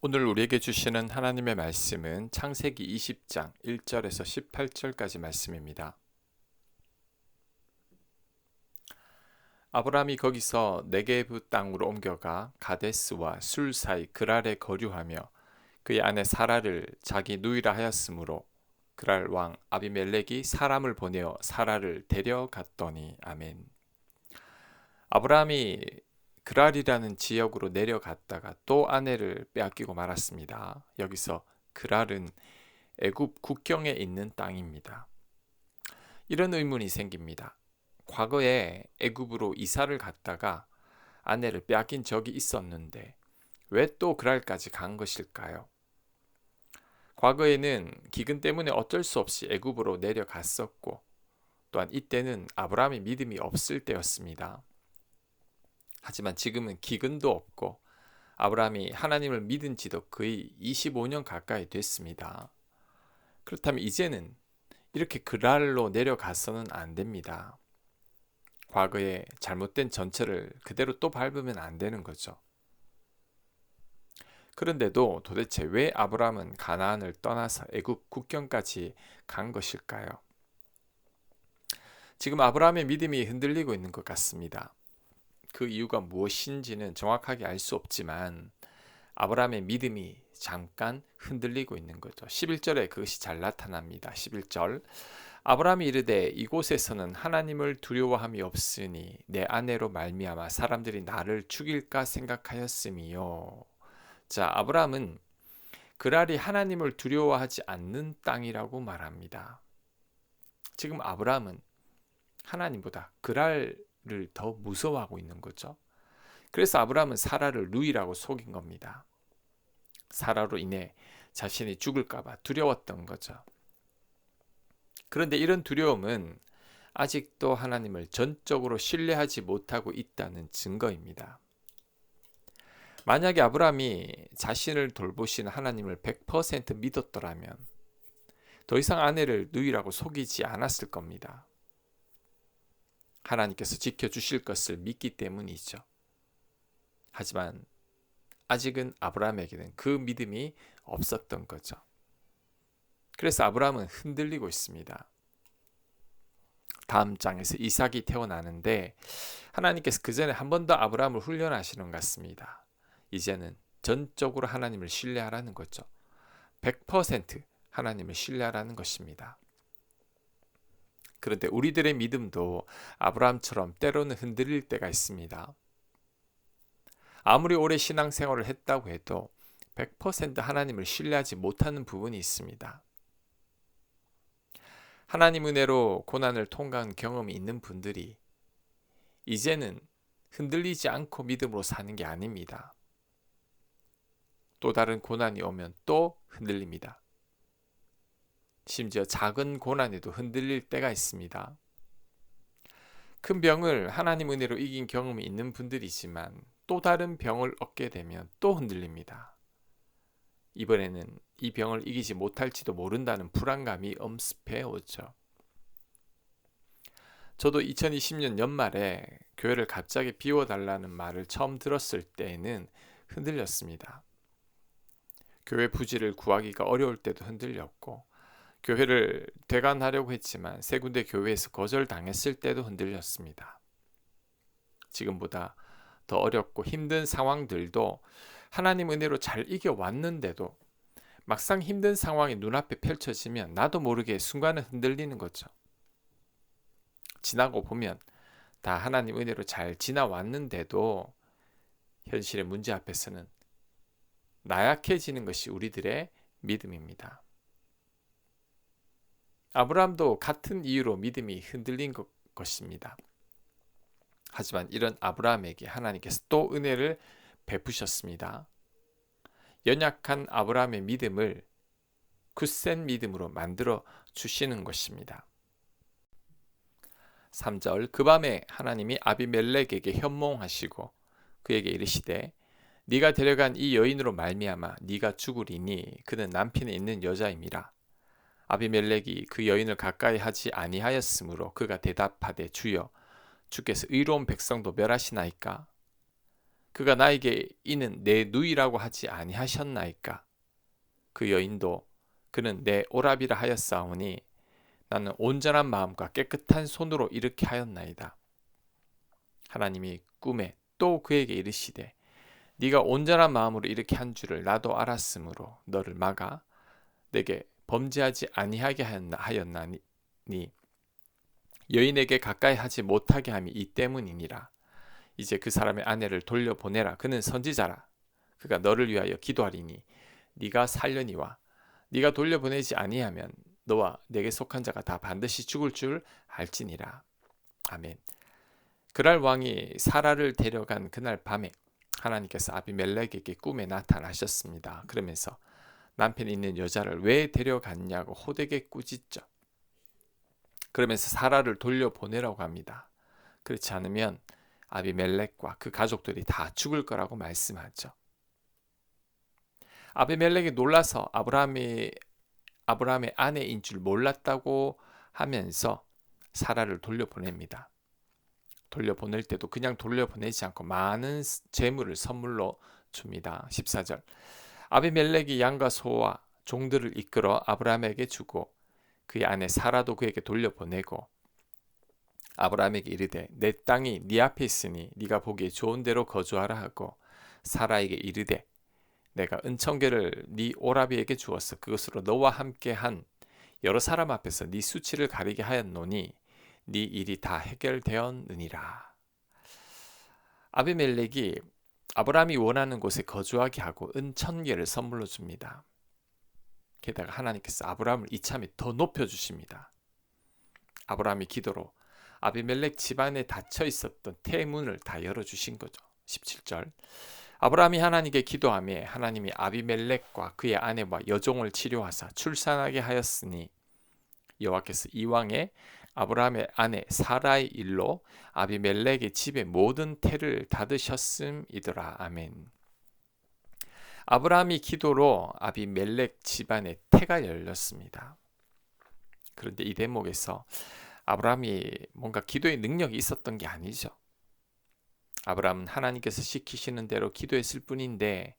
오늘 우리에게 주시는 하나님의 말씀은 창세기 20장 1절에서 18절까지 말씀입니다. 아브라함이 거기서 네게브 땅으로 옮겨가 가데스와 술 사이 그랄에 거류하며 그의 아내 사라를 자기 누이라 하였으므로 그랄 왕 아비멜렉이 사람을 보내어 사라를 데려갔더니. 아멘. 아브라함이 그랄이라는 지역으로 내려갔다가 또 아내를 빼앗기고 말았습니다. 여기서 그랄은 애굽 국경에 있는 땅입니다. 이런 의문이 생깁니다. 과거에 애굽으로 이사를 갔다가 아내를 빼앗긴 적이 있었는데 왜 또 그랄까지 간 것일까요? 과거에는 기근 때문에 어쩔 수 없이 애굽으로 내려갔었고 또한 이때는 아브라함의 믿음이 없을 때였습니다. 하지만 지금은 기근도 없고 아브라함이 하나님을 믿은 지도 거의 25년 가까이 됐습니다. 그렇다면 이제는 이렇게 그랄로 내려가서는 안 됩니다. 과거의 잘못된 전철을 그대로 또 밟으면 안 되는 거죠. 그런데도 도대체 왜 아브라함은 가나안을 떠나서 애굽 국경까지 간 것일까요? 지금 아브라함의 믿음이 흔들리고 있는 것 같습니다. 그 이유가 무엇인지는 정확하게 알 수 없지만 아브라함의 믿음이 잠깐 흔들리고 있는 거죠. 11절에 그것이 잘 나타납니다. 11절 아브라함이 이르되 이곳에서는 하나님을 두려워함이 없으니 내 아내로 말미암아 사람들이 나를 죽일까 생각하였음이요. 자, 아브라함은 그랄이 하나님을 두려워하지 않는 땅이라고 말합니다. 지금 아브라함은 하나님보다 그랄을 더 무서워하고 있는 거죠. 그래서 아브라함은 사라를 누이라고 속인 겁니다. 사라로 인해 자신이 죽을까봐 두려웠던 거죠. 그런데 이런 두려움은 아직도 하나님을 전적으로 신뢰하지 못하고 있다는 증거입니다. 만약에 아브라함이 자신을 돌보시는 하나님을 100% 믿었더라면 더 이상 아내를 누이라고 속이지 않았을 겁니다. 하나님께서 지켜주실 것을 믿기 때문이죠. 하지만 아직은 아브라함에게는 그 믿음이 없었던 거죠. 그래서 아브라함은 흔들리고 있습니다. 다음 장에서 이삭이 태어나는데 하나님께서 그 전에 한 번 더 아브라함을 훈련하시는 것 같습니다. 이제는 전적으로 하나님을 신뢰하라는 거죠. 100% 하나님을 신뢰하라는 것입니다. 그런데 우리들의 믿음도 아브라함처럼 때로는 흔들릴 때가 있습니다. 아무리 오래 신앙생활을 했다고 해도 100% 하나님을 신뢰하지 못하는 부분이 있습니다. 하나님 은혜로 고난을 통과한 경험이 있는 분들이 이제는 흔들리지 않고 믿음으로 사는 게 아닙니다. 또 다른 고난이 오면 또 흔들립니다. 심지어 작은 고난에도 흔들릴 때가 있습니다. 큰 병을 하나님 은혜로 이긴 경험이 있는 분들이지만 또 다른 병을 얻게 되면 또 흔들립니다. 이번에는 이 병을 이기지 못할지도 모른다는 불안감이 엄습해 오죠. 저도 2020년 연말에 교회를 갑자기 비워달라는 말을 처음 들었을 때에는 흔들렸습니다. 교회 부지를 구하기가 어려울 때도 흔들렸고 교회를 대관하려고 했지만 세 군데 교회에서 거절당했을 때도 흔들렸습니다. 지금보다 더 어렵고 힘든 상황들도 하나님 은혜로 잘 이겨왔는데도 막상 힘든 상황이 눈앞에 펼쳐지면 나도 모르게 순간은 흔들리는 거죠. 지나고 보면 다 하나님 은혜로 잘 지나왔는데도 현실의 문제 앞에서는 나약해지는 것이 우리들의 믿음입니다. 아브라함도 같은 이유로 믿음이 흔들린 것입니다. 하지만 이런 아브라함에게 하나님께서 또 은혜를 베푸셨습니다. 연약한 아브라함의 믿음을 굳센 믿음으로 만들어 주시는 것입니다. 3절 그 밤에 하나님이 아비멜렉에게 현몽하시고 그에게 이르시되 네가 데려간 이 여인으로 말미암아 네가 죽으리니 그는 남편이 있는 여자임이라. 아비멜렉이 그 여인을 가까이 하지 아니하였으므로 그가 대답하되 주여 주께서 의로운 백성도 멸하시나이까. 그가 나에게 이는 내 누이라고 하지 아니하셨나이까. 그 여인도 그는 내 오라비라 하였사오니 나는 온전한 마음과 깨끗한 손으로 이렇게 하였나이다. 하나님이 꿈에 또 그에게 이르시되 네가 온전한 마음으로 이렇게 한 줄을 나도 알았으므로 너를 막아 내게 범죄하지 아니하게 하였나니 여인에게 가까이 하지 못하게 함이 이 때문이니라. 이제 그 사람의 아내를 돌려보내라. 그는 선지자라. 그가 너를 위하여 기도하리니 네가 살려니와 네가 돌려보내지 아니하면 너와 내게 속한 자가 다 반드시 죽을 줄 알지니라. 아멘. 그랄 왕이 사라를 데려간 그날 밤에 하나님께서 아비멜렉에게 꿈에 나타나셨습니다. 그러면서 남편이 있는 여자를 왜 데려갔냐고 호되게 꾸짖죠. 그러면서 사라를 돌려보내라고 합니다. 그렇지 않으면 아비멜렉과 그 가족들이 다 죽을 거라고 말씀하죠. 아비멜렉이 놀라서 아브라함의 아내인 줄 몰랐다고 하면서 사라를 돌려보냅니다. 돌려보낼 때도 그냥 돌려보내지 않고 많은 재물을 선물로 줍니다. 14절 아비멜렉이 양과 소와 종들을 이끌어 아브라함에게 주고 그의 아내 사라도 그에게 돌려보내고 아브라함에게 이르되 내 땅이 네 앞에 있으니 네가 보기에 좋은 대로 거주하라 하고 사라에게 이르되 내가 은청계를 네 오라비에게 주었어. 그것으로 너와 함께한 여러 사람 앞에서 네 수치를 가리게 하였노니 네 일이 다 해결되었느니라. 아비멜렉이 아브라함이 원하는 곳에 거주하게 하고 은천계를 선물로 줍니다. 게다가 하나님께서 아브라함을 이참에 더 높여주십니다. 아브라함이 기도로 아비멜렉 집안에 닫혀 있었던 태문을 다 열어주신 거죠. 17절 아브라함이 하나님께 기도하며 하나님이 아비멜렉과 그의 아내와 여종을 치료하사 출산하게 하였으니 여호와께서 이왕에 아브라함의 아내 사라의 일로 아비멜렉의 집의 모든 태를 닫으셨음이더라. 아멘. 아브라함이 기도로 아비멜렉 집안의 태가 열렸습니다. 그런데 이 대목에서 아브라함이 뭔가 기도의 능력이 있었던 게 아니죠. 아브라함은 하나님께서 시키시는 대로 기도했을 뿐인데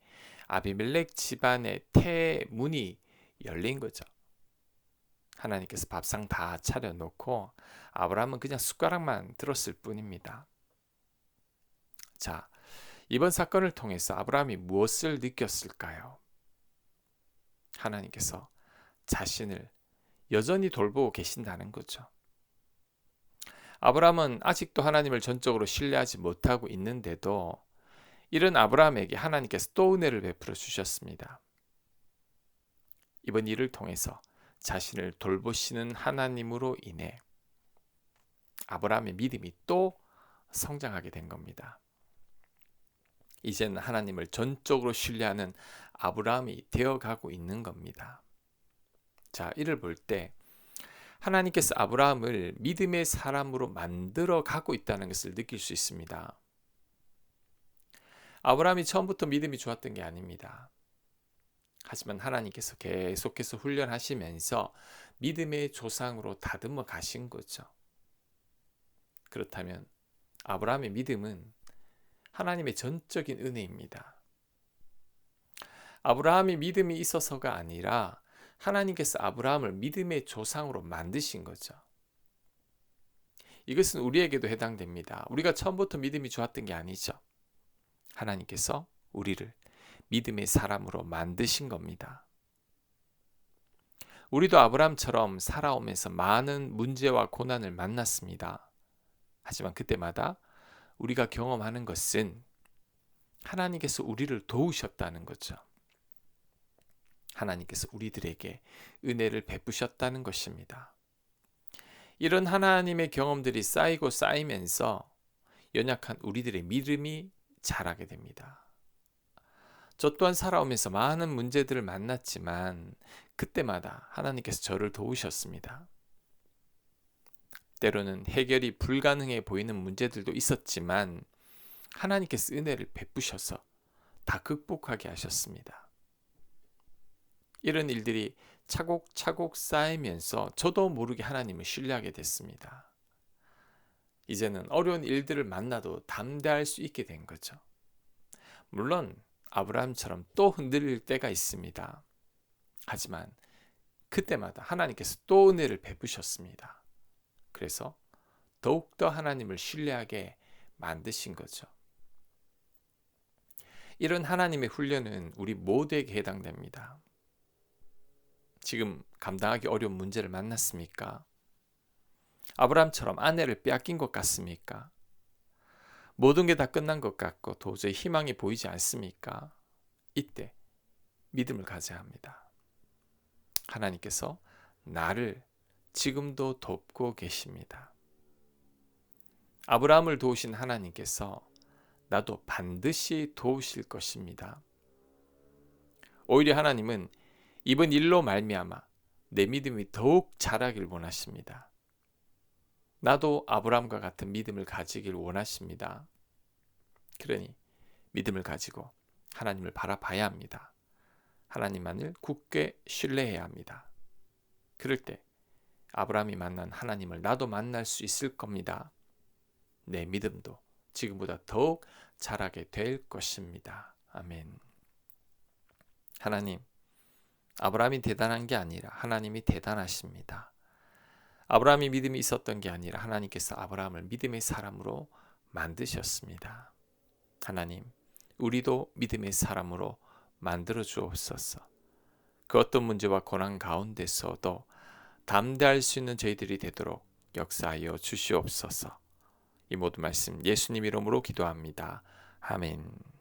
아비멜렉 집안의 태 문이 열린 거죠. 하나님께서 밥상 다 차려놓고 아브라함은 그냥 숟가락만 들었을 뿐입니다. 자, 이번 사건을 통해서 아브라함이 무엇을 느꼈을까요? 하나님께서 자신을 여전히 돌보고 계신다는 거죠. 아브라함은 아직도 하나님을 전적으로 신뢰하지 못하고 있는데도 이런 아브라함에게 하나님께서 또 은혜를 베풀어 주셨습니다. 이번 일을 통해서 자신을 돌보시는 하나님으로 인해 아브라함의 믿음이 또 성장하게 된 겁니다. 이제는 하나님을 전적으로 신뢰하는 아브라함이 되어가고 있는 겁니다. 자, 이를 볼 때 하나님께서 아브라함을 믿음의 사람으로 만들어 가고 있다는 것을 느낄 수 있습니다. 아브라함이 처음부터 믿음이 좋았던 게 아닙니다. 하지만 하나님께서 계속해서 훈련하시면서 믿음의 조상으로 다듬어 가신 거죠. 그렇다면 아브라함의 믿음은 하나님의 전적인 은혜입니다. 아브라함이 믿음이 있어서가 아니라 하나님께서 아브라함을 믿음의 조상으로 만드신 거죠. 이것은 우리에게도 해당됩니다. 우리가 처음부터 믿음이 좋았던 게 아니죠. 하나님께서 우리를 믿음의 사람으로 만드신 겁니다. 우리도 아브라함처럼 살아오면서 많은 문제와 고난을 만났습니다. 하지만 그때마다 우리가 경험하는 것은 하나님께서 우리를 도우셨다는 거죠. 하나님께서 우리들에게 은혜를 베푸셨다는 것입니다. 이런 하나님의 경험들이 쌓이고 쌓이면서 연약한 우리들의 믿음이 자라게 됩니다. 저 또한 살아오면서 많은 문제들을 만났지만 그때마다 하나님께서 저를 도우셨습니다. 때로는 해결이 불가능해 보이는 문제들도 있었지만 하나님께서 은혜를 베푸셔서 다 극복하게 하셨습니다. 이런 일들이 차곡차곡 쌓이면서 저도 모르게 하나님을 신뢰하게 됐습니다. 이제는 어려운 일들을 만나도 담대할 수 있게 된 거죠. 물론 아브라함처럼 또 흔들릴 때가 있습니다. 하지만 그때마다 하나님께서 또 은혜를 베푸셨습니다. 그래서 더욱더 하나님을 신뢰하게 만드신 거죠. 이런 하나님의 훈련은 우리 모두에게 해당됩니다. 지금 감당하기 어려운 문제를 만났습니까? 아브라함처럼 아내를 빼앗긴 것 같습니까? 모든 게 다 끝난 것 같고 도저히 희망이 보이지 않습니까? 이때 믿음을 가져야 합니다. 하나님께서 나를 지금도 돕고 계십니다. 아브라함을 도우신 하나님께서 나도 반드시 도우실 것입니다. 오히려 하나님은 이번 일로 말미암아 내 믿음이 더욱 자라길 원하십니다. 나도 아브라함과 같은 믿음을 가지길 원하십니다. 그러니 믿음을 가지고 하나님을 바라봐야 합니다. 하나님만을 굳게 신뢰해야 합니다. 그럴 때 아브라함이 만난 하나님을 나도 만날 수 있을 겁니다. 내 믿음도 지금보다 더욱 자라게 될 것입니다. 아멘. 하나님, 아브라함이 대단한 게 아니라 하나님이 대단하십니다. 아브라함이 믿음이 있었던 게 아니라 하나님께서 아브라함을 믿음의 사람으로 만드셨습니다. 하나님, 우리도 믿음의 사람으로 만들어 주옵소서. 그 어떤 문제와 고난 가운데서도 담대할 수 있는 저희들이 되도록 역사하여 주시옵소서. 이 모든 말씀 예수님 이름으로 기도합니다. 아멘.